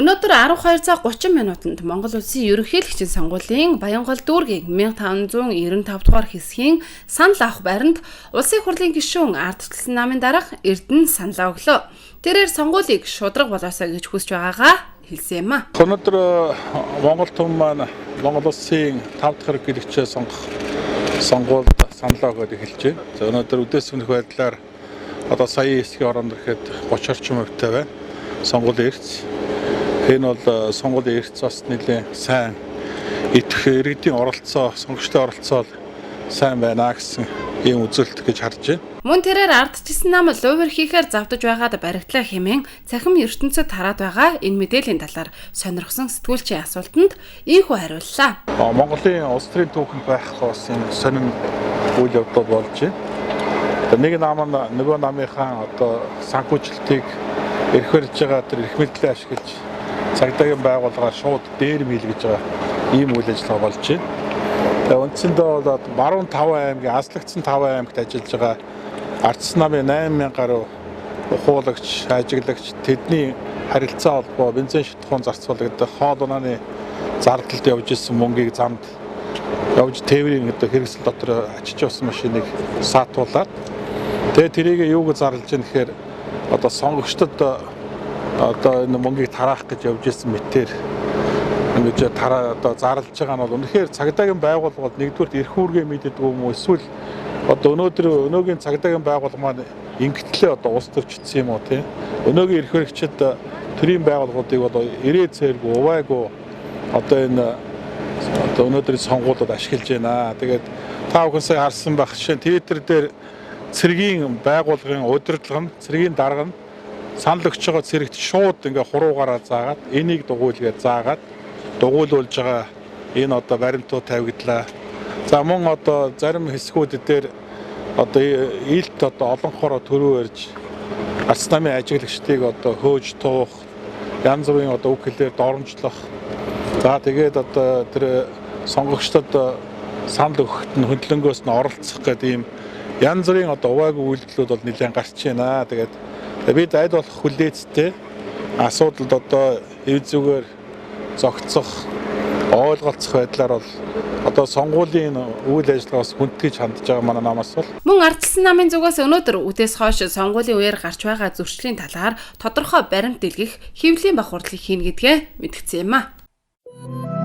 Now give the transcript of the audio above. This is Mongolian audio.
Өнөөдөр 12 цаг 30 минутанд Монгол Улсын ерөнхийлөгчийн сонгуулийн Баянгол дүүргийн 1595 дугаар хэсгийн санал авах байранд улсын хурлын гишүүн ардчилсан намын дарга Эрдэнэ саналаа өглөө. Тэрээр сонгуулийг шудраг болоосоо гэж хүсэж байгаагаа хэлсэн юм а. Өнөөдөр Монгол түмэн маань Монгол Улсын 5 дахь ерөнхийлөгчөө сонгох сонгуульд саналаа өгөөд эхэлж байна. За өнөөдөр үдээс өмнөх байдлаар одоо сая хэсгийн оронд ирэхэд 30 орчим хувьтай байна. Сонгуулийн эрц. Энэ бол сонгуулийн эрц бас нэлээд сайн идэх иргэдийн оролцоо, сонгогчдын оролцоо сайн байна гэсэн ийм үзүүлэлт гэж харж байна. Мөн тэрээр ардчилсан нам лувер хийхээр завдаж байгаад баригдлаа хэмээн цахим ертөнцөд хараад байгаа энэ мэдээллийн талаар сонирхсон сэтгүүлчийн асуултанд ийхүү хариуллаа. Монголын улс төрийн түүхэнд байх бас энэ сонин үйл явдал болж байна. Нэг нам нь нөгөө намынхаа одоо санхүүжилтийг эрх барьж байгаа тэр эрх мэдлээ ашиглаж цагдаагийн байгууллагаар шууд дээр мэлгэж байгаа ийм үйл ажиллагаа болж байна. Тэгээ үндсэндээ бол баруун 5 аймгийн аслагдсан 5 аймагт ажиллаж байгаа ардчилсан намын 8000 гаруй ухуулагч, ажиглагч тэдний харилцаа холбоо бензин шатхуун зарцуулагдах хоол унааны зардалд явж исэн мөнгийг замд явж тээврийн хэрэгсэл дотор ачиж явсан машиныг саатуулаад тэгээ тэрийг юу гэж зарлж байгаа гэхээр одоо сонгогчдод одоо энэ мөнгийг тараах гэж явж исэн мэтэр ингэж одоо зарлж байгаа нь бол үнэхээр цагдаагийн байгууллага бол нэгдүгээр эрх үүргээ мэддэг юм уу эсвэл одоо өнөөгийн цагдаагийн байгууллага маань ингэтлээ одоо ус төрчсөн юм уу тийм өнөөгийн эрх баригчид төрийн байгууллагуудыг бол ирээ цээргүй увайгүй одоо энэ одоо өнөөдрийн сонгуулиуд ашиглаж байна. Тэгээд та бүхэн сая харсан байх жишээ Twitter дээр цэргийн байгууллагын удирдлага нь цэргийн дарга нь санал өгч байгаа цэрэгт шууд ингээ хуруугаараа заагаад энийг дугуйлгээд заагаад дугуйлуулж байгаа энэ одоо баримтууд тавигдлаа. За мөн одоо зарим хэсгүүд дээр одоо илт одоо олонхороо төрөө барьж ардчилсан намын ажиглагчдыг одоо хөөж туух янз бүрийн одоо үг хэлээр доромжлох. За тэгээд одоо тэр сонгогчдод санал өгөхөд нь хөндлөнгөөс нь оролцох гэдэг ийм янз бүрийн одоо увайгүй үйлдэлүүд бол нэлээд гарч байна. Тэгээд бид аль болох хүлээцтэй асуудалд одоо эв зүгээр зогцох, ойлголцох байдлаар бол одоо сонгуулийн үйл ажиллагаас хүндгэж хандж байгаа манай намаас бол мөн ардчилсан намын зүгээс өнөөдөр үдээс хойш сонгуулийн үеэр гарч байгаа зөрчлийн талаар тодорхой баримт дэлгэх хэвлэлийн бахурдлыг хийнэ гэдгээ мэдгдсэн юм а.